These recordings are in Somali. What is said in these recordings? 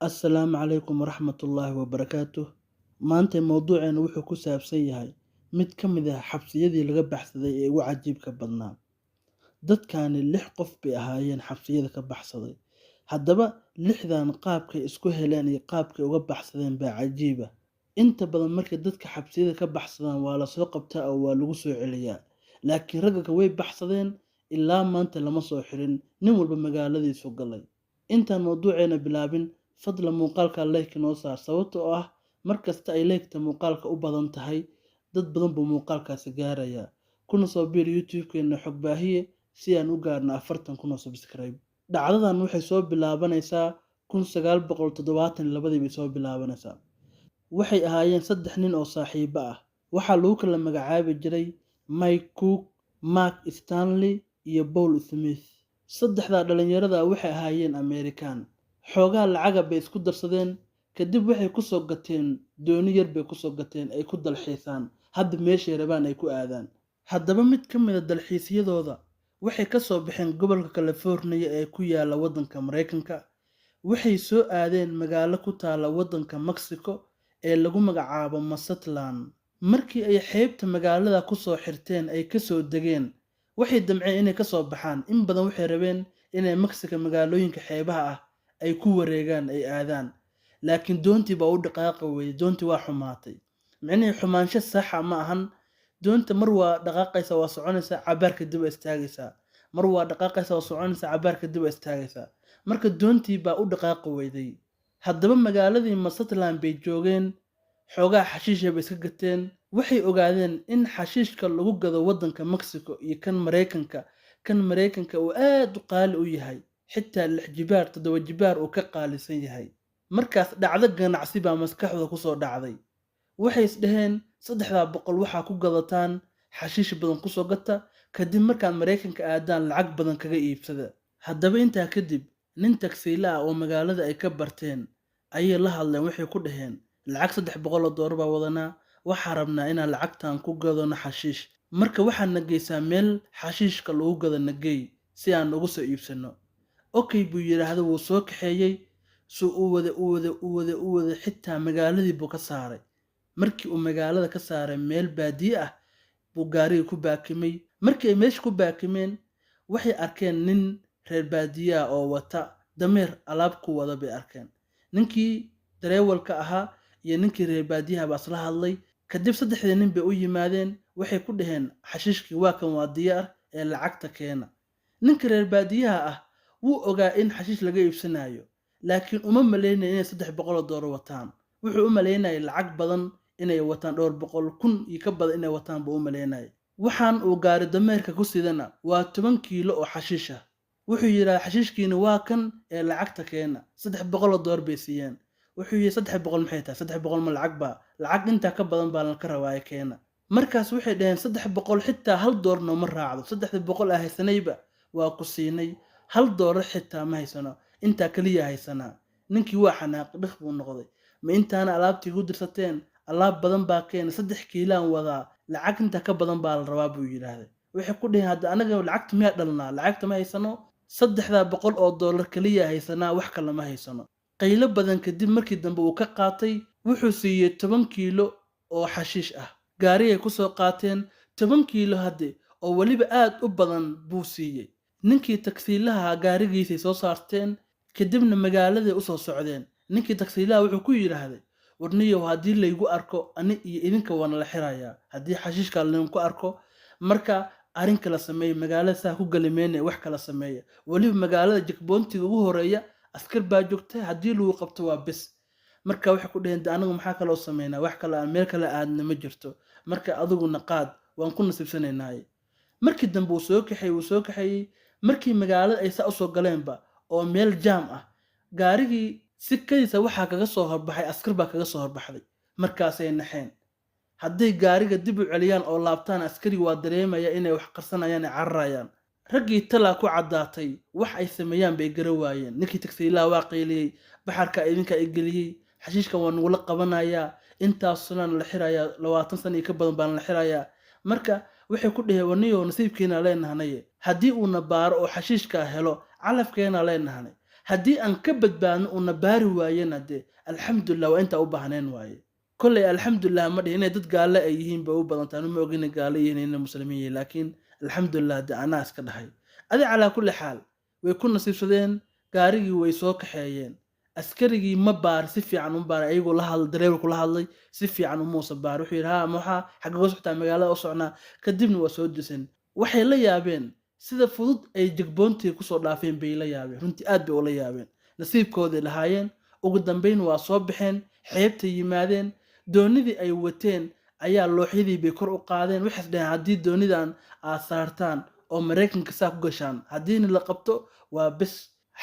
Assalaamu calaykum waraxmatullaahi wabarakaatuh. Maanta mowduuceena wuxuu ku saabsan yahay mid ka mid ah xabsiyadii laga baxsaday ee ugu cajiibka badnaa. Dadkani 6 qof bay ahaayeen xabsiyada ka baxsaday. Haddaba 6dan qaabkay isku heleen iyo qaabkay uga baxsadeen baa cajiib ah. Inta badan markay dadka xabsiyada ka baxsadaan waa la soo qabtaa oo waa lagu soo celiyaa. Laakiin ragga way baxsadeen ilaa maanta lama soo xirin, nin walba magaaladiisu galay. Intaan mowduuceena bilaabin, fadlan muuqaalka like noo saar sababtoo ah markasta ay like-ta muuqaalka u badan tahay dad badan buu muuqaalkaasi gaarayaa. Kuna soo biir YouTube-keena xog baahiye si aan u gaarno 40,000 oo subscribe. Dhacdadan waxay soo bilaabanaysaa 1972 bay soo bilaabanaysaa. Waxay ahaayeen 3 nin oo saaxiibo ah. Waxaa lagu kala magacaabi jiray Mike Cook, Mark Stanley iyo Paul Smith. 3da dhalinyarada waxay ahaayeen Amerikaan. Xoogaa lacaga bay isku darsadeen, kadib waxay ku soo gateen dooni yar bay ku soo gateen ay ku dalxiisaan, hadda meeshay rabaan ay ku aadaan. Haddaba mid ka mid ah dalxiisyadooda waxay ka soo baxeen gobolka California ee ku yaala waddanka Mareykanka. Waxay soo aadeen magaalo ku taala waddanka Mexico ee lagu magacaabo Mazatlan. Markii ay xeebta magaalada ku soo xirteen ay ka soo degeen, waxay damceen inay ka soo baxaan. In badan waxay rabeen inay Mexico magaalooyinka xeebaha ah ay ku wareegaan ay aadaan. Laakiin doontii baa u dhaqaaqi weyday, doontii waa xumaatay. Micnihii xumaansho sax ah ma ahan. Doonta mar waa dhaqaaqaysa waa soconaysa cabaar kadib waa istaagaysaa. Mar waa dhaqaaqaysa waa soconaysa cabaar kadib waa istaagaysaa. Marka doontii baa u dhaqaaqi weyday. Haddaba magaaladii Mazatlan bay joogeen, xoogaa xashiish bay iska gateen. Waxay ogaadeen in xashiishka lagu gado waddanka Mexico iyo kan Mareykanka uu aad u qaali u yahay. Xitaa 6 jibaar 7 jibaar uu ka qaalisan yahay. Markaas dhacdo ganacsi baa maskaxdooda ku soo dhacday. Waxay is dhaheen 300 waxaa ku gadataan xashiish badan ku soo gata, kadib markaad Mareykanka aadaan lacag badan kaga iibsada. Haddaba intaa kadib nin taksiile ah oo magaalada ay ka barteen ayay la hadleen. Waxay ku dhaheen lacag $300 baa wadanaa, waxaan rabnaa inaan lacagtan ku gadano xashiish. Marka waxaad nageysaa meel xashiishka lagu gado nageey si aan ugu soo iibsano. Okay buu yiraahday, wuu soo kaxeeyay. U wada xitaa magaaladii buu ka saaray. Markii uu magaalada ka saaray meel baadiye ah buu gaariga ku baakimay. Markii ay meesha ku baakimeen, waxay arkeen nin reer baadiye ah oo wata dameer alaab ku wada bay arkeen. Ninkii dareewalka ahaa iyo ninkii reer baadiyaha baa isla hadlay. Kadib 3 nin bay u yimaadeen. Waxay ku dhaheen xashiishkii waa kan waa diyaar ee lacagta keena. Ninkii reer baadiyaha ah wuu ogaa in xashiish laga iibsanayo, laakiin uma maleynay inay $300 wataan. Wuxuu u maleynay lacag badan inay wataan, dhowr boqol kun iyo ka badan inay wataan buu u maleynay. Waxaan uu gaari dameerka ku sidana waa 10 kiilo oo xashiish ah. Wuxuu yiraahday xashiishkiina waa kan ee lacagta keena. $300 bay siiyeen. Wuxuu yiri 300 maxay tahay? 300 ma lacag baa? Lacag inta ka badan baa la ka rabaa keena. Markaas waxay dhaheen 300 xitaa $1 nooma raacdo. 300 ah haysanayba waa ku siinay. $1 xitaa ma haysano. Inta kaliya haysanaa. Ninkii waa xanaaq dhaq buu noqday. Ma intaana alaabtii ugu dirsateen? Alaab badan baa keena 3 kiilaan wadaa. Lacag inta ka badan baa la rabaa buu yiraahday. Waxay ku dhaheen hadda anaga lacagta ma dhalnaa, lacagta ma haysano. $300 kaliya haysanaa, wax kale ma haysano. Qaylo badan kadib markii dambe uu ka qaatay, wuxuu siiyay 10 kiilo oo xashiish ah. Gaarigay ku soo qaateen 10 kiilo hadde oo waliba aad u badan buu siiyay. Ninkii taksiilaha gaarigiisa soo saarteen, kadibna magaalada u soo socdeen. Ninkii taksiilaha wuxuu ku yiraahday, warniyow haddii laygu arko ani iyo idinka waan la xirayaa. Haddii xashiishka lagu arko, marka arrin kala sameey, magaalada saa ku galimeena wax kala sameeya. Waliba magaalada jikboontiga ugu horeeya askar baa joogtay, haddii lagu qabto waa bis. Marka waxay ku dhaheen anagu maxaa kala sameynaa, wax kala aan meel kala aadna ma jirto. Marka adiguna qaad, waan ku nasiibsanaynaa. Markii dambe uu soo kaxeeyay. Markii magaalada ay saa u soo galeenba oo meel jaam ah, gaarigii si kaysa waxaa kaga soo horbaxay askar baa kaga soo horbaxday. Markaasay naxeen. Hadday gaariga dib u celiyaan oo laabtaan, askari waa dareemaya inay wax qarsanayaan ay cararayaan. Raggii talaa ku cadaatay wax ay sameeyaan bay garan waayeen. Ninkii taksiilaha waa qayliyay, baxarka idinka ay geliyay, xashiishka waa nagu la qabanayaa, intaas sanaan la xirayaa, 20 sano ka badan baan la xirayaa. Marka waxay ku dhaheen waniyo nasiibkeena leenahay. Haddii uu na baaro oo xashiishka helo, calafkeena leenahay. haddii aan ka badbaadno una baari waayena dee alxamdulillah waa intaa u baahneen waaye kolley alxamdulillah ma dhihin inay dad gaale ay yihiin bay u badan tahay ma ogina gaale yihiin inay muslimiin yihiin laakiin alxamdulillah dee anaa iska dhahay adi calaa kulli xaal way ku nasiibsadeen gaarigii way soo kaxeeyeen askarigii ma baar si fiican u baar ayagoo la hadlay dareerku la hadlay si fiican u muusa baar wuxuu yidhi haa maxaa xagga uga socotaa magaalada u socnaa kadibna waa soo disan waxay la yaabeen sida fudud ay jigboontii kusoo dhaafeen bay la yaabeen runtii aad bay ula yaabeen nasiibkooday lahaayeen ugu dambayn waa soo baxeen xeebtay yimaadeen doonidii ay wateen ayaa looxyadii bay kor u qaadeen waxaas dhaheen haddii doonidan aad saartaan oo maraykanka saa ku gashaan haddiina la qabto waa bes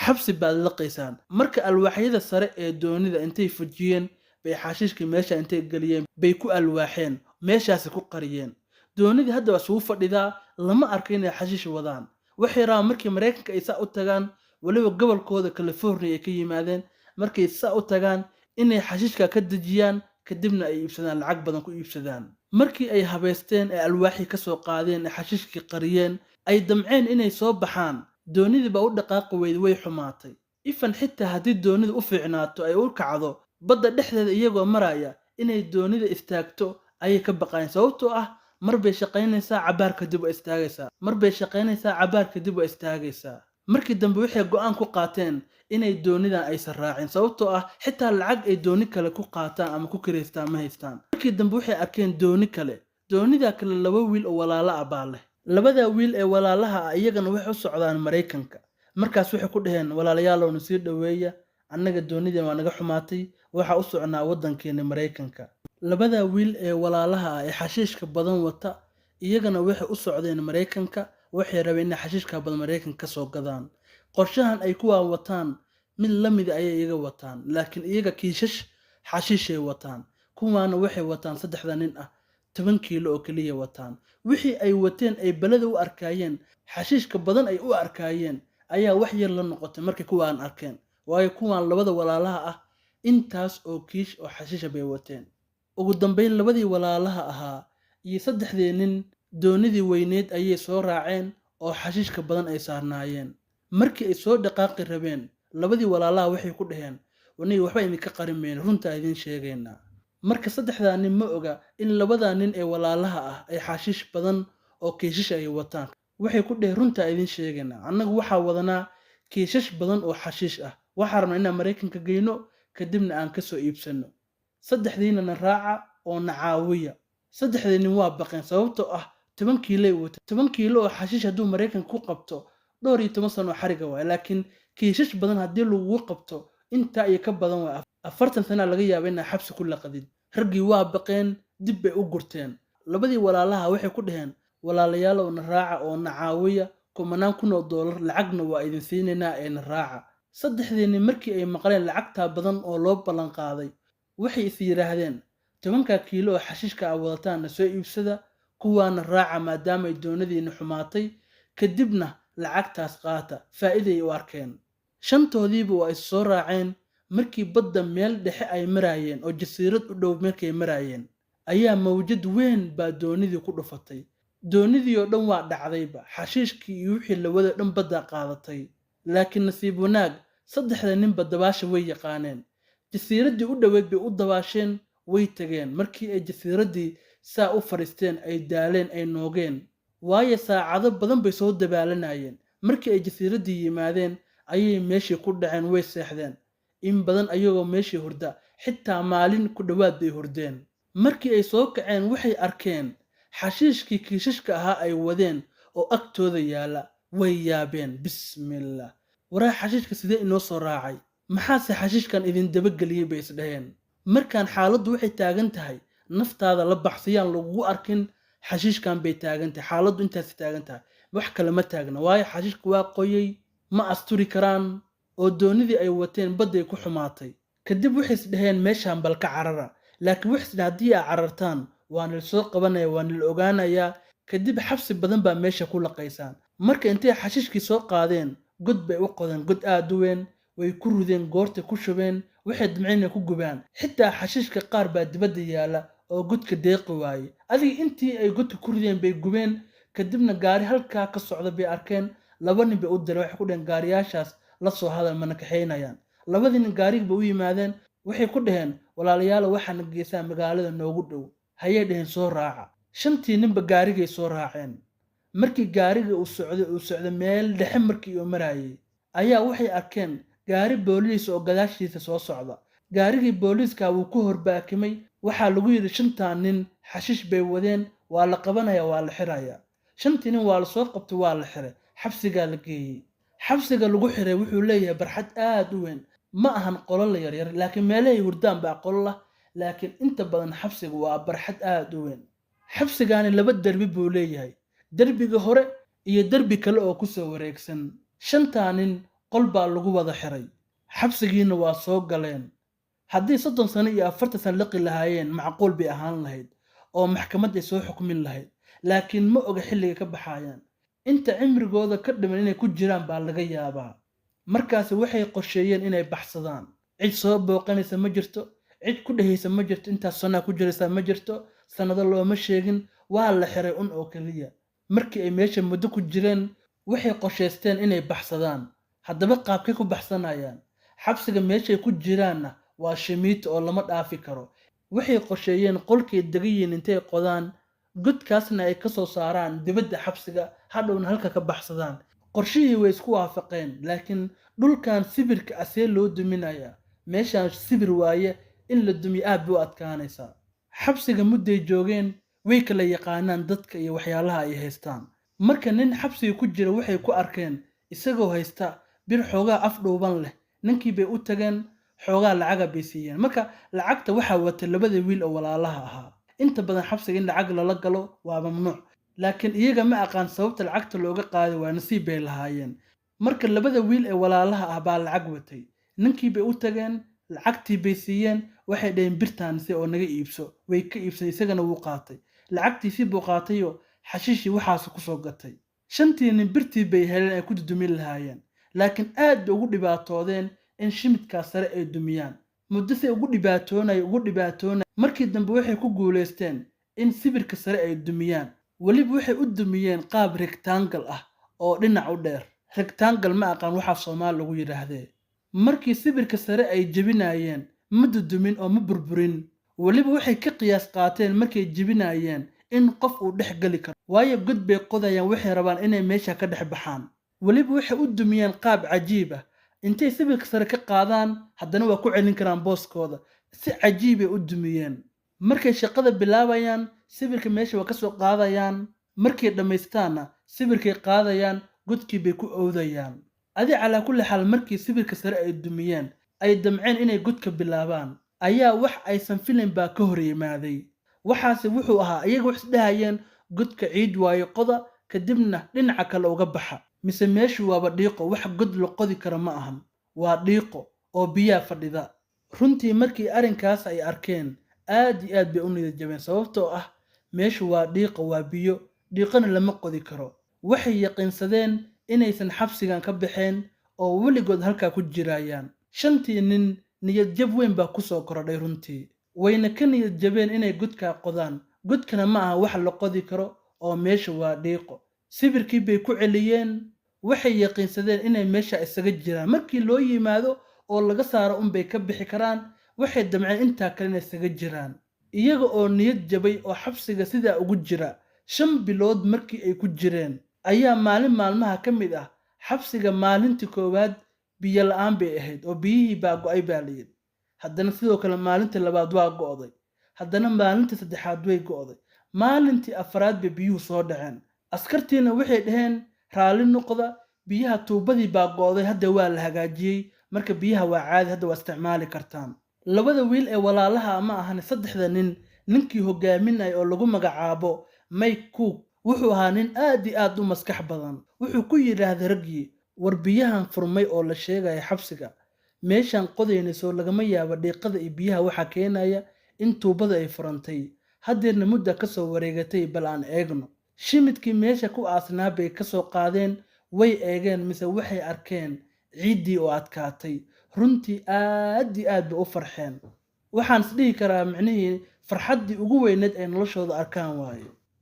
xabsi baad laqaysaan marka alwaaxyada sare ee doonida intay fujiyeen bay xashiishkii meesha intay geliyeen bay ku alwaaxeen meeshaasi ku qariyeen doonidii hadda waa sugu fadhidaa lama arka inay xashiish wadaan waxay rabaan markii maraykanka ay saa u tagaan waliba gobolkooda california ay ka yimaadeen markay saa u tagaan inay xashiishka ka dejiyaan kadibna ay iibsadaan lacag badan ku iibsadaan markii ay habeysteen ee alwaaxii ka soo qaadeen ee xashiishkii qariyeen ay damceen inay soo baxaan doonidii baa u dhaqaaqi weyday way xumaatay ifan xitaa haddii doonida u fiicnaato ay u kacdo badda dhexdeeda iyagoo maraya inay doonida istaagto ayay ka baqayeen sababtoo ah marbay shaqaynaysaa cabaar kadib waa istaagaysaa marbay shaqaynaysaa cabaar kadib waa istaagaysaa markii dambe waxay go'aan ku qaateen inay doonidan aysan raacin sababtoo ah xitaa lacag ay dooni kale ku qaataan ama ku kireystaan ma haystaan markii dambe waxay arkeen dooni kale doonida kale laba wiil oo walaalo ah baa leh labada wiil ee walaalaha ah iyagana waxay u socdaan maraykanka markaas waxay ku dhaheen walaalayaalow na sii dhoweeya annaga doonidii waa naga xumaatay waxa u socnaa waddankeena maraykanka labada wiil ee walaalaha ah ee xashiishka badan wata iyagana waxay u socdeen maraykanka waxay rabeen inay xashiishka badan maraykanka ka soo gadaan qorshahan ay kuwaa wataan mid la mid ayay iyaga wataan laakiin iyaga kiishash xashiishay wataan kuwaana waxay wataan saddexda nin ah 10 kiilo oo kaliya wataan wixii ay wateen ay balada u arkaayeen xashiishka badan ay u arkaayeen ayaa wax yar la noqotay markay kuwaan arkeen waayo kuwaan labada walaalaha ah intaas oo kiish oo xashiisha bay wateen ugu dambayn labadii walaalaha ahaa iyo saddexdii nin doonidii weyneed ayay soo raaceen oo xashiishka badan ay saarnaayeen markii ay soo dhaqaaqi rabeen labadii walaalaha waxay ku dhaheen waniga waxba idinka qarimeen runta idin sheegaynaa marka saddexdaa nin ma oga in labadaa nin ee walaalaha ah ay xashiish badan oo kiishash ay wataan waxay ku dhaheen runta idin sheegaynaa annagu waxaa wadanaa kiishash badan oo xashiish ah waxaa rabnaa inaan maraykanka geyno kadibna aan ka soo iibsano saddexdiina na raaca oo na caawiya saddexdii nin waa baqeen sababtoo ah 10 kiilo wata 10 kiilo oo xashiish hadduu maraykanka ku qabto 12 sano xariga waay laakiin kiishash badan haddii lagu qabto inta ay ka badan waa 40 sano laga yaabaa inay xabsi ku laqadid raggii waa baqeen dib bay u gurteen labadii walaalaha waxay ku dhaheen walaalayaal oo na raaca oo na caawiya kumanaan kun oo dollar lacagna waa idin siinaynaa ee na raaca saddexdii nin markii ay maqleen lacagta badan oo loo ballan qaaday waxay is yiraahdeen 10 kiilo oo xashiishka ah wadataan soo iibsada kuwaana raaca maadaama ay doonadiina xumaatay kadibna lacagtaas qaata faa'iiday u arkeen shantoodiiba waa is soo raaceen markii badda meel dhexe ay maraayeen oo jasiirad u dhow markay maraayeen ayaa mawjad weyn baa doonidii ku dhufatay doonidii oo dhan waa dhacdayba xashiishkii iyo wixii la wada dhan badda qaadatay laakiin nasiib wanaag saddexda ninba dabaasha way yaqaaneen jasiiraddii u dhoweyd bay u dabaasheen way tageen markii ay jasiiraddii saa u fadhiisteen ay daaleen ay noogeen waayo saacado badan bay soo dabaalanayeen markii ay jasiiraddii yimaadeen ayay meeshii ku dhaceen way seexdeen in badan ayagoo meeshii hurda xitaa maalin ku dhowaad bay hurdeen markii ay soo kaceen waxay arkeen xashiishkii kiishashka ahaa ay wadeen oo agtooda yaala way yaabeen bismillah waraa xashiishka sidee inoo soo raacay maxaase xashiishkan idin dabageliyey bay isdhaheen markaan xaaladdu waxay taagan tahay naftaada la baxsayaan lagugu arkin xashiishkan bay taagan tahay xaaladdu intaas taagan tahay wax kale ma taagna waayo xashiishka waa qoyay ma asturi karaan oo doonidii ay wateen badday ku xumaatay kadib waxay isdhaheen meeshaan balka carara laakiin waxay isdhaheen haddii ay carartaan waan la soo qabanaya waan la ogaanayaa kadib xabsi badan baa meesha ku laqaysaan marka intay xashiishkii soo qaadeen god bay u qodeen god aad u weyn way ku rideen goorta ku shubeen waxay damceen ku gubaan xitaa xashiishka qaar baa dibadda yaala oo godka deeqi waaye adiga intii ay godka ku rideen bay gubeen kadibna gaari halkaa ka socda bay arkeen laba nin bay u direen waxay ku dhaheen gaariyaashaas la soo hadal mana kaxaynayaan. Labadii nin gaariga ba u yimaadeen, waxay ku dhaheen walaalayaal waxaan geesaa magaalada noogu dhow. Hayay dhaheen soo raaca. Shantii ninba gaarigay soo raaceen. Markii gaariga uu socday meel dhexe markii uu marayay, ayaa waxay arkeen gaari booliis oo gadaashiisa soo socda. Gaarigii booliiska wuu ku horbaakimay. Waxaa lagu yiri shantaa nin xashish bay wadeen, waa la qabanaya waa la xirayaa. Shantii nin waa la soo qabtay waa la xiray, xabsiga la geeyay. Xabsiga lagu xiray wuxuu leeyahay barxad aad u weyn. Ma ahan qolal yar laakiin meelahay hurdaan baa qolal ah, laakiin inta badan xabsiga waa barxad aad u weyn. Xabsigaani laba darbi buu leeyahay, darbiga hore iyo darbi kale oo ku soo wareegsan. Shantaa nin qol baa lagu wada xiray. Xabsigiina waa soo galeen. haddii 30 sano iyo 40 sano laqi lahaayeen macquul bay ahaan lahayd oo maxkamad ay soo xukmin lahayd, laakiin ma oga xilliga ka baxayaan. Inta cimrigooda ka dhiman inay ku jiraan baa laga yaabaa. Markaas waxay qorsheeyeen inay baxsadaan. Cid soo booqanaysa ma jirto, cid ku dhahaysa ma jirto, intaas sano ku jiraysa ma jirto, sanado looma sheegin, waa la xiray oo kaliya. Markii ay meesha muddo ku jireen, waxay qorsheysteen inay baxsadaan. Haddaba qaabkay ku baxsanayaan? Xabsiga meesha ay ku jiraanna waa shimiit oo lama dhaafi karo. Waxay qorsheeyeen qolkii degayiin intay qodaan, godkaasna ay ka soo saaraan dibadda xabsiga, hadhowna halka ka baxsadaan. Qorshihii way isku waafaqeen, laakiin dhulkan sibirka asee loo duminaya. Meeshaan sibir waaye, in la dumiyo aad buu adkaanaysaa. Xabsiga mudday joogeen, way kala yaqaanaan dadka iyo waxyaalaha ay haystaan. Marka nin xabsiga ku jira waxay ku arkeen isagoo haysta bir xoogaa af dhuuban leh. Ninkii bay u tageen, xoogaa lacaga bay siiyeen. Marka lacagta waxaa wata labada wiil oo walaalaha ahaa. Inta badan xabsiga in lacag lala galo waa mamnuuc, laakiin iyaga ma aqaan sababta lacagta looga qaaday, waa nasiib bay lahaayeen. Marka labada wiil ee walaalaha ah baa lacag watay. Ninkii bay u tageen, lacagtii bay siiyeen, waxay dhaheen birtaan si oo naga iibso. Way ka iibsan, isagana wuu qaatay. Lacagtiisii buu qaatayo xashiishii waxaas ku soo gatay. Shantii nin birtii bay heleen ay ku dumin lahaayeen, laakiin aad bay ugu dhibaatoodeen in shimidkaas sare ay dumiyaan. Muddo si ugu dhibaatoonay markii dambe waxay ku guuleysteen in sibirka sare ay dumiyaan. Waliba waxay u dumiyeen qaab rectangle ah oo dhinac u dheer. Rectangle ma aqaan waxa Soomaali lagu yiraahdee. Markii sibirka sare ay jebinayeen, ma dumin oo ma burburin. Waliba waxay ka qiyaas qaateen markay jebinayeen in qof uu dhex gali karo, waayo god bay qodayaan, waxay rabaan inay meesha ka dhex baxaan. Waliba waxay u dumiyeen qaab cajiib ah. Intay sibirka sare ka qaadaan, haddana waa ku celin karaan booskooda. Si cajiib ay u dumiyeen. Markay shaqada bilaabayaan, sibirka meesha waa ka soo qaadayaan. Markay dhammaystaana, sibirkay qaadayaan, godkii bay ku oodayaan. Adi calaa kulli xaal markii sibirka sare ay dumiyeen, ay damceen inay godka bilaabaan, ayaa wax aysan filin baa ka hor yimaaday. Waxaasi wuxuu ahaa iyaga wax isdhahayeen godka ciid waayo qoda, kadibna dhinaca kale uga baxa. Mise meeshu waaba dhiiqo, wax god la qodi kara ma ahan. Waa dhiiqo oo biyaa fadhida. Runtii markii arrinkaas ay arkeen, aad iyo aad bay u niyad jabeen sababtoo ah meeshu waa dhiiqo, waa biyo, dhiiqana lama qodi karo. Waxay yaqiinsadeen inaysan xabsigan ka baxeen oo weligood halkaa ku jirayaan. Shantii nin niyad jab weyn baa ku soo korodhay runtii. Wayna ka niyad jabeen inay godka qodaan. Godkana ma aha wax la qodi karo oo meesha waa dhiiqo. Sibirkii bay ku celiyeen, waxay yaqiinsadeen inay meesha isaga jiraan. Markii loo yimaado oo laga saaro bay ka bixi karaan, waxay damceen intaa kale inay isaga jiraan. Iyaga oo niyad jabay oo xabsiga sidaa ugu jira 5 bilood markii ay ku jireen, ayaa maalin maalmaha ka mid ah xabsiga maalintii koowaad biyo la'aan bay ahayd oo biyihii baa go'ay baa la yidhi. Haddana sidoo kale maalintii labaad waa go'day. Haddana maalintii saddexaad way go'day. Maalintii afraad bay biyuhu soo dhaceen. Askartiina waxay dhaheen raali noqda, biyaha tuubadii baa go'day, hadda waa la hagaajiyey, marka biyaha waa caadi, hadda waa isticmaali kartaan. Labada wiil ee walaalaha ma ahan saddexda nin, ninkii hogaaminay oo lagu magacaabo Mike Cook wuxuu ahaa nin aad iyo aad u maskax badan. Wuxuu ku yiraahday raggii, war biyahan furmay oo la sheegay xabsiga. Meeshan qodaynayso lagama yaabo dhiiqada iyo biyaha waxa keenaya in tuubada ay furantay. Haddeerna muddo ka soo wareegatay, bal aan eegno. Shimidkii meesha ku aasnaa bay ka soo qaadeen, way eegeen mise waxay arkeen ciidii oo adkaatay. Runtii aad iyo aad bay u farxeen. Waxaan is dhihi karaa micnihii farxaddii ugu weyneed ee noloshooda arkaan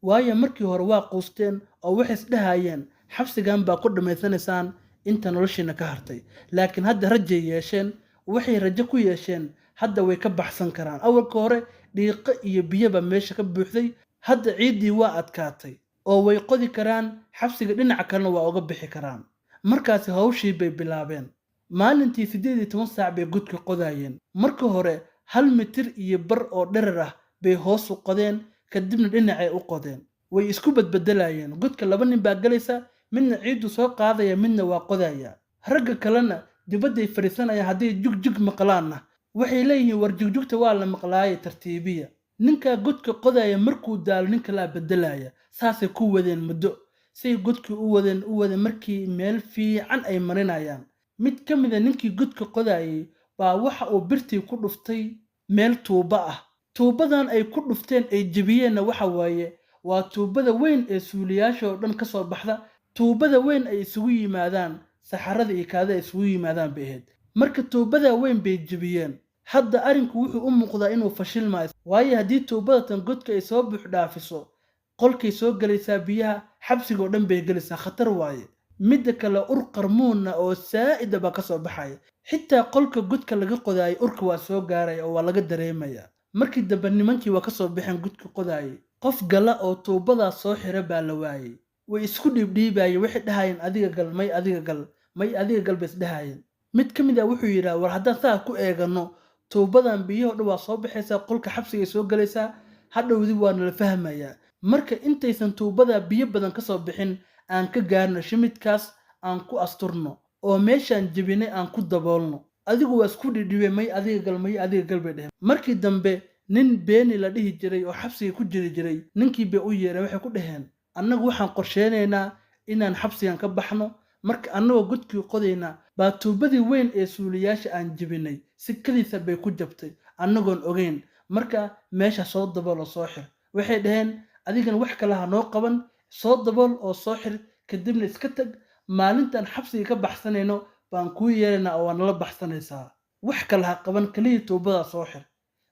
waayo markii hore waa quusteen oo waxay is dhahayeen xabsigan baa ku dhamaysanaysaan inta noloshiina ka hartay laakiin hadda rajay yeesheen waxay rajo ku yeesheen hadda way ka baxsan karaan awalka hore dhiiqo iyo biyaba meesha ka buuxday hadda ciiddii waa adkaatay oo way qodi karaan xabsiga dhinaca kalena waa uga bixi karaan markaasi hawshii bay bilaabeen maalintii 18 saac bay godka qodayeen marka hore 1 mitir iyo bar oo dherer ah bay hoos u qodeen kadibna dhinacay u qodeen way isku badbedelayeen godka laba nin baa galaysa midna ciidu soo qaadaya midna waa qodaya ragga kalena dibadday fariisanaya hadday jugjug maqlaanna waxay leeyihiin war jugjugta waa la maqlaayay tartiibiya ninka godka qodaya markuu daalo ninka la bedelaya saasay ku wadeen muddo say godkii u wadeen markii meel fiican ay marinayaan mid ka mid ah ninkii godka qodayay baa waxa uu birtii ku dhuftay meel tuuba ah tuubadan ay ku dhufteen ay jabiyeenna waxa waaye waa tuubada weyn ee suuliyaasha oo dhan ka soo baxda tuubada weyn ay isugu yimaadaan saxarada iyo kaada ay isugu yimaadaan bay ahayd marka tuubada weyn bay jabiyeen hadda arinku wuxuu u muuqdaa inuu fashilmaayo waayo haddii tuubadatan godka ay soo buux dhaafiso qolkay soo galaysaa biyaha xabsiga oo dhan bay galaysaa khatar waaye midda kale ur qarmuunna oo saa'ida baa ka soo baxaya xitaa qolka godka laga qodaayay urka waa soo gaaraya oo waa laga dareemaya markii dambe nimankii waa ka soo baxeen godka qodaayay qof gala oo tuubadaas soo xira baa la waayay way isku dhiibdhiibayeen waxay dhahayeen adiga gal may adiga gal bay isdhahayeen mid ka mid ah wuxuu yidhaa war haddaan saa ku eegano tuubadan biyaho dhan waa soo baxaysaa qolka xabsigay soo galaysaa hadhowdi waa nala fahmayaa marka intaysan tuubada biyo badan ka soo bixin aan ka gaarno shimidkaas aan ku asturno oo meeshaan jebinay aan ku daboolno adigu waa isku dhidhibe may adiga gal bay dheheen markii dambe nin beeni la dhihi jiray oo xabsiga ku jiri jiray ninkii bay u yeereen waxay ku dhaheen annagu waxaan qorsheynaynaa inaan xabsigan ka baxno marka annagoo godkii qodaynaa baa tuubadii weyn ee suuliyaasha aan jebinay si kaliisa bay ku jabtay annagoon ogeyn marka meesha soo dabool oo soo xir waxay dhaheen adigana wax kale ha noo qaban soo dabool oo soo xir kadibna iska tag maalintaan xabsiga ka baxsanayno baan kuu yeeraynaa oo waa nala baxsanaysaa wax kale ha qaban kaliya tuubadaa soo xir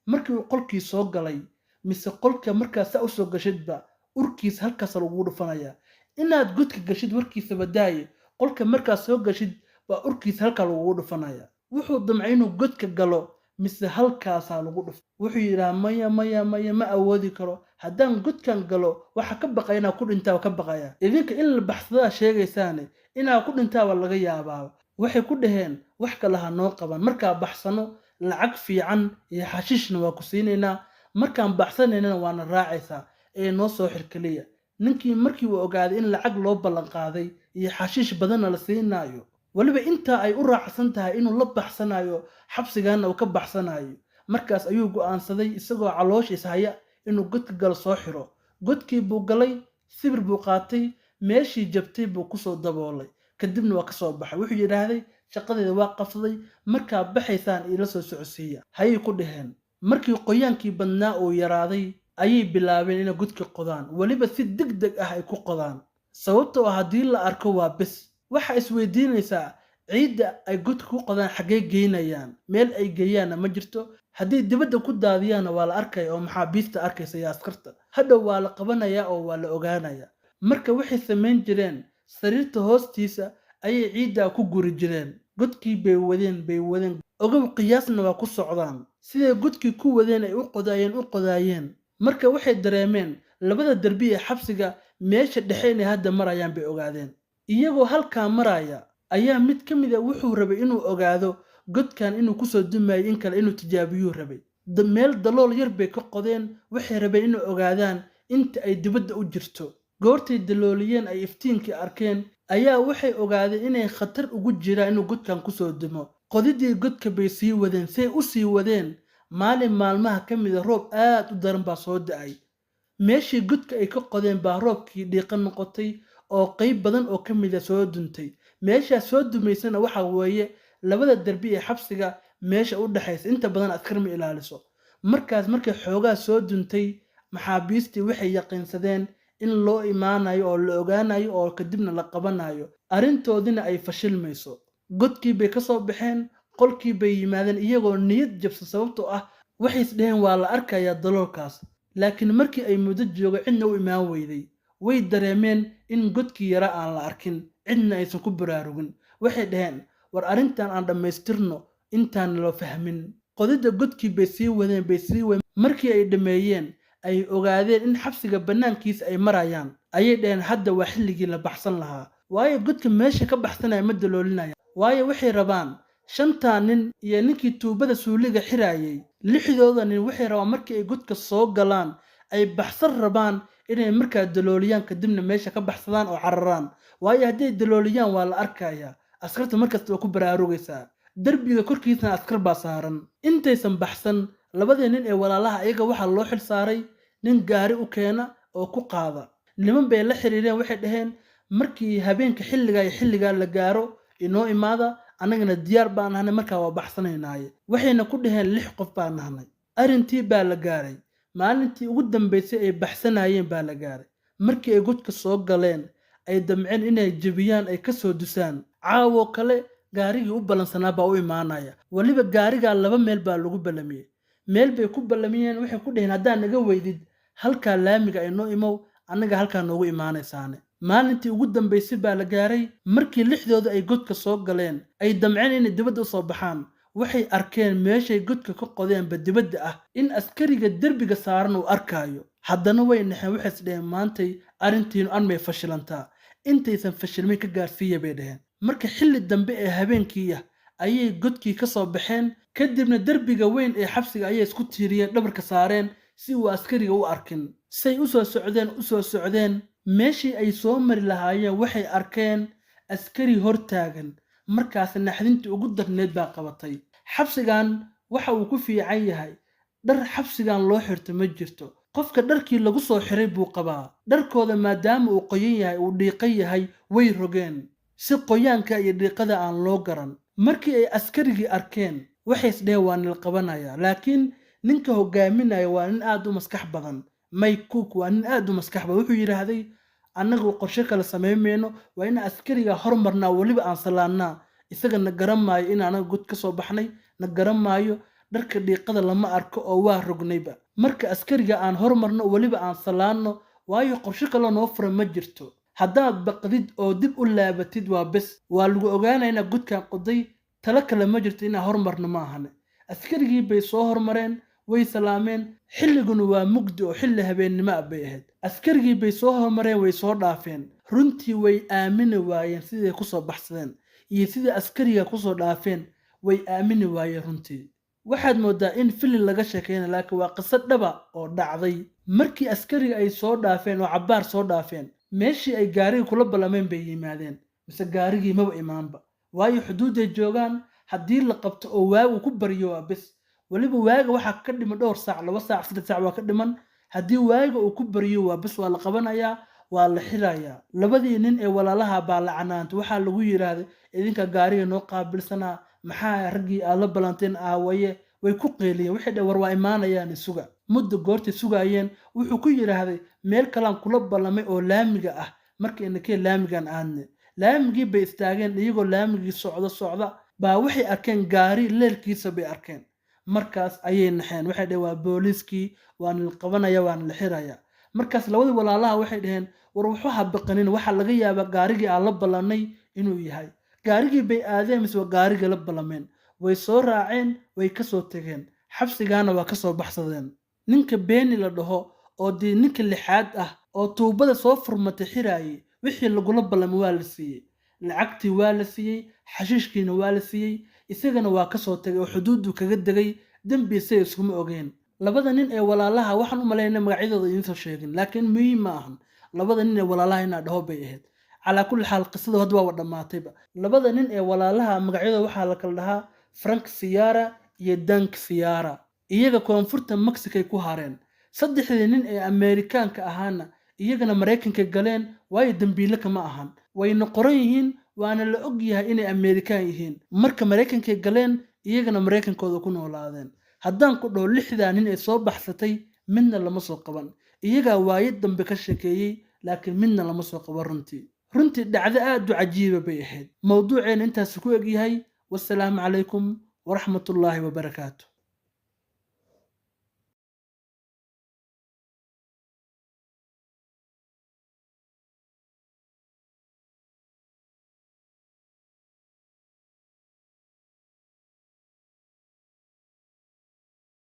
markii uu qolkii soo galay mise qolka markaas saa u soo gashidba urkiisa halkaas lagu dhufanaya inaad godka gashid warkiisa badaaye qolka markaas soo gashid baa urkiisa halkaa lagu dhufanaya wuxuu damcay inuu godka galo mise halkaasaa lagu dhuf wuxuu yidhaha maya ma awoodi karo haddaan godkan galo waxa ka baqaya inaa ku dhintaa ka baqaya idinka in la baxsadaa sheegaysaane inaa ku dhintaaba laga yaabaa waxay ku dhaheen wax kale ha noo qaban markaa baxsano lacag fiican iyo xashiishna waa ku siinaynaa markaan baxsanaynana waana raacaysaa ee noo soo xir kaliya ninkii markii uu ogaaday in lacag loo ballan qaaday iyo xashiish badanna la siinaayo waliba intaa ay u raacsan tahay inuu la baxsanayo xabsigaana uu ka baxsanayo markaas ayuu go'aansaday isagoo calooshiis haya inuu godka gal soo xiro godkii buu galay sibir buu qaatay meeshii jabtay buu kusoo daboolay kadibna waa ka soo baxay wuxuu yidhaahday shaqadeeda waa qabsaday markaa baxaysaan ila soo socodsiiya hayay ku dhaheen markii qoyaankii badnaa uu yaraaday ayay bilaabeen inay godka qodaan waliba si degdeg ah ay ku qodaan sababtoo ah haddii la arko waa bes waxa isweydiinaysaa ciidda ay godka ku qodaan xaggee geynayaan meel ay geeyaanna ma jirto haddii dibadda ku daadiyaanna waa la arkaya oo maxaabiista arkaysa iyo askarta hadhow waa la qabanayaa oo waa la ogaanayaa marka waxay samayn jireen sariirta hoostiisa ayay ciiddaa ku guri jireen godkii bay wadeen ogow qiyaasna waa ku socdaan siday godkii ku wadeen ay u qodaayeen marka waxay dareemeen labada derbi ee xabsiga meesha dhexe inay hadda marayaan bay ogaadeen iyagoo halkaa maraya ayaa mid ka mid ah wuxuu rabay inuu ogaado godkan inuu kusoo dumaayay in kale inuu tijaabiyuu rabay meel dalool yar bay ka qodeen waxay rabeen inay ogaadaan inta ay dibadda u jirto goortay dalooliyeen ay iftiinkii arkeen ayaa waxay ogaadeen inay khatar ugu jiraan inuu godkan kusoo dumo qodidii godka bay sii wadeen say u sii wadeen maalin maalmaha ka mid a roob aad u daran baa soo da'ay meeshii godka ay ka qodeen baa roobkii dhiiqa noqotay oo qayb badan oo ka mid a soo duntay meeshaa soo dumaysana waxa weeye labada derbi ee xabsiga meesha u dhaxaysa inta badan askar ma ilaaliso markaas markay xoogaa soo duntay maxaabiistii waxay yaqiinsadeen in loo imaanayo oo la ogaanayo oo kadibna la qabanayo arrintoodina ay fashilmayso godkii bay ka soo baxeen qolkii bay yimaadeen iyagoo niyad jabsa sababtoo ah waxay isdhaheen waa la arkayaa daloolkaas laakiin markii ay muddo joogo cidna u imaan weyday way dareemeen in godkii yara aan la arkin cidna aysan ku baraarugin waxay dhaheen war arrintan aan dhammaystirno intaan loo fahmin. Qodidda godkii bay sii wadeen markii ay dhameeyeen ay ogaadeen in xabsiga bannaankiisa ay marayaan ayay dhaheen hadda waa xilligii la baxsan lahaa, waayo godka meesha ka baxsanaya ma daloolinaya, waayo waxay rabaan 5 nin iyo ninkii tuubada suuliga xiraayay 6dooda nin waxay rabaan markii ay godka soo galaan ay baxsan rabaan inay markaa dalooliyaan kadibna meesha ka baxsadaan oo cararaan, waayo hadday dalooliyaan waa la arkayaa askarta markasta waa ku baraarugaysaa darbiga korkiisana askar baa saaran. Intaysan baxsan labadii nin ee walaalaha iyaga waxaa loo xil saaray nin gaari u keena oo ku qaada. Niman bay la xiriireen waxay dhaheen markii habeenka xilligaa la gaaro inoo imaada annagana diyaar baan nahnay markaa waa baxsanaynaaye. Waxayna ku dhaheen 6 qof baan nahnay. Arrintii baa la gaaray. Maalintii ugu dambeysay ay baxsanayeen baa la gaaray. Markii ay godka soo galeen ay damceen inay jabiyaan ay ka soo dusaan. Caawo kale gaarigii u balansanaa baa u imaanaya. Waliba gaariga 2 meel baa lagu balamiyay. Meel bay ku balamiyeen waxay ku dhaheen haddaan naga weydid halka laamiga inoo imow annaga halka noogu imaanaysaane. Maalintii ugu dambeysay baa la gaaray markii 6dooda ay godka soo galeen ay damceen inay dibadda u soo baxaan. Waxay arkeen meeshay godka ka qodeen dibadda ah in askariga derbiga saaran uu arkaayo. Haddana way naxeen waxay isdhaheen maantay arrintiinu may fashilantaa intaysan fashilmin ka gaarsiiya bay dhaheen. Marka xilli dambe ee habeenkii ayay godkii ka soo baxeen kadibna derbiga weyn ee xabsiga ayay isku tiiriyeen dhabarka saareen si uu askariga u arkin. Say u soo socdeen meeshii ay soo mari lahaayeen waxay arkeen askari hortaagan. markaas naxdintii ugu darneed baa qabatay. Xabsigan waxa uu ku fiican yahay dhar xabsigan loo xirto ma jirto. qofka dharkii lagu soo xiray buu qabaa. Dharkooda maadaama uu qoyan yahay uu dhiiqan yahay way rogeen si qoyaanka iyo dhiiqada aan loo garan. Markii ay askarigii arkeen waxay isdhaheen waa nil qabanaya, laakiin ninka hogaaminaya waa nin aad u maskax badan. Mike Cook waa nin aad u maskax badan. Wuxuu yiraahday annagu qorshe kale sameeymayno waa in askariga hormarnaa waliba aan salaannaa. Isaga na garan maayo in anaga god ka soo baxnay, na garan maayo dharka dhiiqada lama arko oo waa rognayba. Marka askariga aan hormarno waliba aan salaanno waayo qorshe kale noo furan ma jirto. haddaad baqdid oo dib u laabatid waa bes waa lagu ogaanaynaa godkan qoday tala kale ma jirto inaa hormarno ma ahane. askarigii bay soo hormareen way salaameen xilliguna waa mugdi oo xilli habeennimo bay ahayd. askarigii bay soo hormareen way soo dhaafeen. runtii way aamini waayeen sidii ku soo baxsadeen iyo sidii askariga ku soo dhaafeen way aamini waayeen runtii. waxaad moodaa in filin laga sheekeynayo laakiin waa qisad dhaba oo dhacday. markii askariga ay soo dhaafeen oo cabbaar soo dhaafeen meeshii ay gaariga kula balameen bay yimaadeen mise gaarigii maba imaanba, waayo xuduuday joogaan. haddii la qabto oo waagu ku baryo waa bes. waliba waaga waxaa ka dhiman 2 saac 2 saac 3 saac waa ka dhiman. haddii waaga uu ku baryo waa bes waa la qabanayaa waa la xirayaa. labadii nin ee walaalaha baa la canaantay. waxaa lagu yiraahday idinka gaariga noo qaabilsanaa maxaa raggii aad la balanteen aawaye. way ku qeeliyeen waxay dhaheen war waa imaanayaan suga. muddo goortay sugayeen wuxuu ku yiraahday meel kalaan kula balamay oo laamiga ah markii inakee laamigan aadne. laamigii bay istaageen iyagoo laamigii socda baa waxay arkeen gaari leelkiisa bay arkeen. markaas ayay naxeen waxay dhaheen waa booliiskii waan la qabanaya waan la xiraya. markaas labadii walaalaha waxay dhaheen war waxba ha baqanin waxa laga yaabaa gaarigii aan la balanay inuu yahay. gaarigii bay aadeen mise waa gaariga la balameen. way soo raaceen way ka soo tageen xabsigaana waa ka soo baxsadeen. ninka beeni la dhaho oo dii ninka 6aad ah oo tuubada soo furmatay xiraayay wixii lagula balamay waa la siiyey. lacagtii waa la siiyey xashiishkiina waa la siiyey isagana waa ka soo tagay oo xuduudu kaga degay dambi say iskuma ogeen. labada nin ee walaalaha waxaan u maleynaa magacyadooda idin soo sheegin laakiin muhiim ma ahan. labada nin ee walaalaha inaa dhaho bay ahayd. calaa kulli xaal qisadu hadda waa dhamaatayba. labada nin ee walaalaha magacyadooda waxaa la kala dhahaa Frank Sierra iyo Dank Sierra. iyaga koonfurta Mexico ku hareen. saddexdii nin ee Ameerikaanka ahaana iyagana Mareykanka galeen waayo dambiile kama ahan. wayna qoran yihiin waana la og yahay inay Ameerikaan yihiin. marka Mareykanka galeen iyagana Mareykankooda ku noolaadeen. haddaan ku dhaho 6 nin ee soo baxsatay midna lama soo qaban. iyaga waayo dambe ka sheekeeyay laakiin midna lama soo qaban runtii dhacdo aad u cajiiba bay ahayd. mawduuceena intaas ku eg yahay. والسلام عليكم ورحمة الله وبركاته.